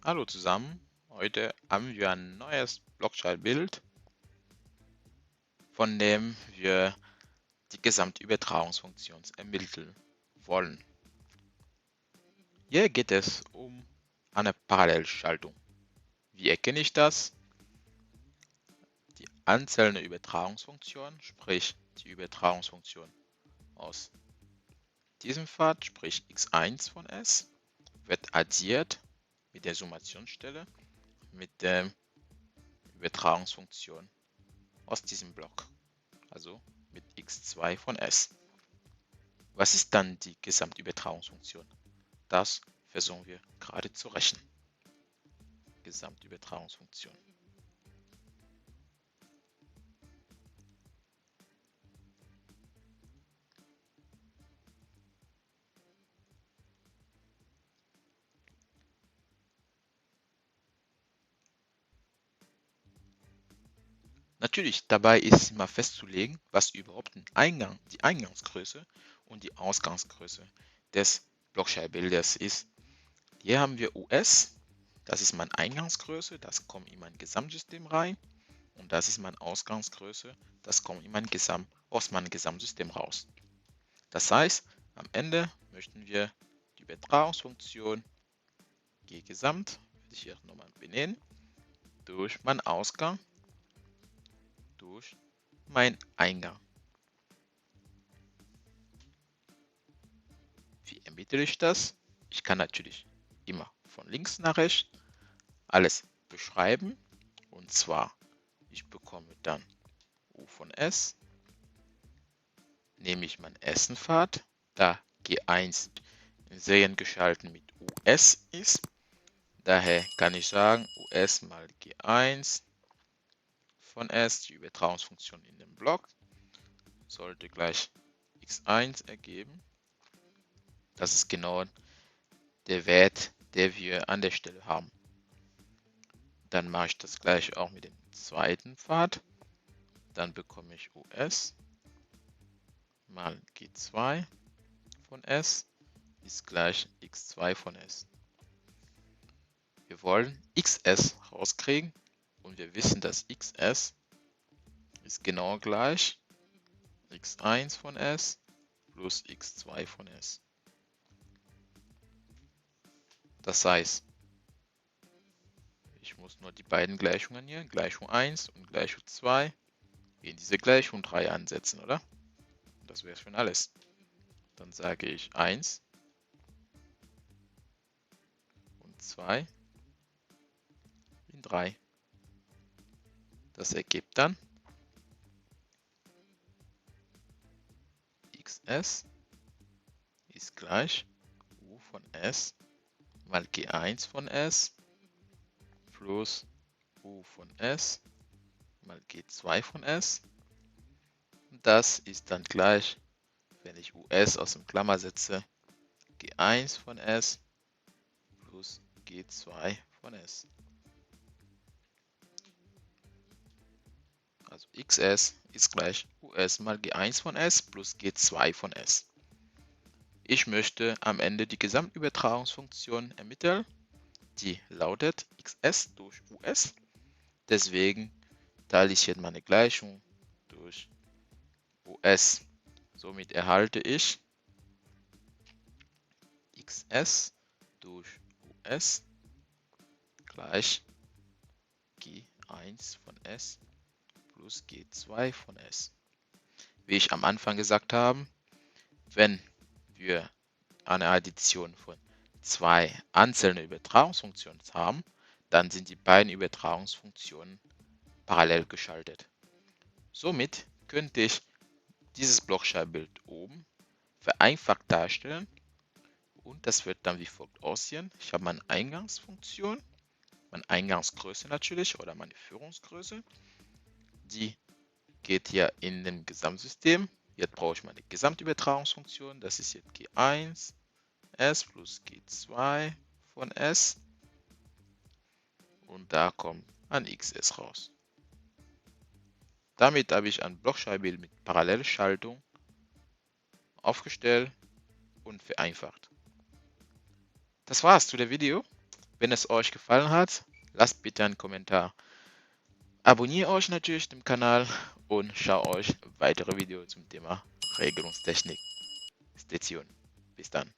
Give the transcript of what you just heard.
Hallo zusammen, heute haben wir ein neues Blockchain-Bild, von dem wir die Gesamtübertragungsfunktion ermitteln wollen. Hier geht es um eine Parallelschaltung. Wie erkenne ich das? Die einzelne Übertragungsfunktion, sprich die Übertragungsfunktion aus diesem Pfad, sprich x1 von s, wird addiert mit der Summationsstelle mit der Übertragungsfunktion aus diesem Block, also mit x2 von s. Was ist dann die Gesamtübertragungsfunktion? Das versuchen wir gerade zu rechnen. Gesamtübertragungsfunktion. Natürlich dabei ist immer festzulegen, was überhaupt die Eingangsgröße und die Ausgangsgröße des Blockchain-Bildes ist. Hier haben wir US, das ist meine Eingangsgröße, das kommt in mein Gesamtsystem rein, und das ist meine Ausgangsgröße, das kommt aus meinem Gesamtsystem raus. Das heißt, am Ende möchten wir die Übertragungsfunktion G Gesamt, werde ich hier nochmal benennen, durch meinen Ausgang, durch meinen Eingang. Wie ermittle ich das? Ich kann natürlich immer von links nach rechts alles beschreiben, und zwar, ich bekomme dann U von S, nehme ich meinen ersten Pfad, da G1 seriengeschaltet mit US ist, daher kann ich sagen US mal G1 von S, die Übertragungsfunktion in dem Block, sollte gleich x1 ergeben. Das ist genau der Wert, der wir an der Stelle haben. Dann mache ich das gleiche auch mit dem zweiten Pfad. Dann bekomme ich US mal G2 von S ist gleich x2 von S. Wir wollen xs rauskriegen, und wir wissen, dass xs ist genau gleich x1 von S plus x2 von S. Das heißt, ich muss nur die beiden Gleichungen hier, Gleichung 1 und Gleichung 2, in diese Gleichung 3 ansetzen, oder? Das wäre schon alles. Dann sage ich 1 und 2 in 3. Das ergibt dann xs ist gleich u von s mal g1 von s plus u von s mal g2 von s. Und das ist dann gleich, wenn ich us aus dem Klammer setze, g1 von s plus g2 von s. Also xs ist gleich us mal g1 von s plus g2 von s. Ich möchte am Ende die Gesamtübertragungsfunktion ermitteln. Die lautet xs durch us. Deswegen teile ich jetzt meine Gleichung durch us. Somit erhalte ich xs durch us gleich g1 von s plus g2 von s. Wie ich am Anfang gesagt habe, wenn wir eine Addition von zwei einzelnen Übertragungsfunktionen haben, dann sind die beiden Übertragungsfunktionen parallel geschaltet. Somit könnte ich dieses Blockscheinbild oben vereinfacht darstellen, und das wird dann wie folgt aussehen. Ich habe meine Eingangsfunktion, meine Eingangsgröße natürlich oder meine Führungsgröße, die geht hier in dem Gesamtsystem. Jetzt brauche ich meine Gesamtübertragungsfunktion, das ist jetzt G1 S plus G2 von S, und da kommt ein XS raus. Damit habe ich ein Blockscheinbild mit Parallelschaltung aufgestellt und vereinfacht. Das war's zu dem Video. Wenn es euch gefallen hat, lasst bitte einen Kommentar. Abonniert euch natürlich dem Kanal und schaut euch weitere Videos zum Thema Regelungstechnik. Stay tuned. Bis dann.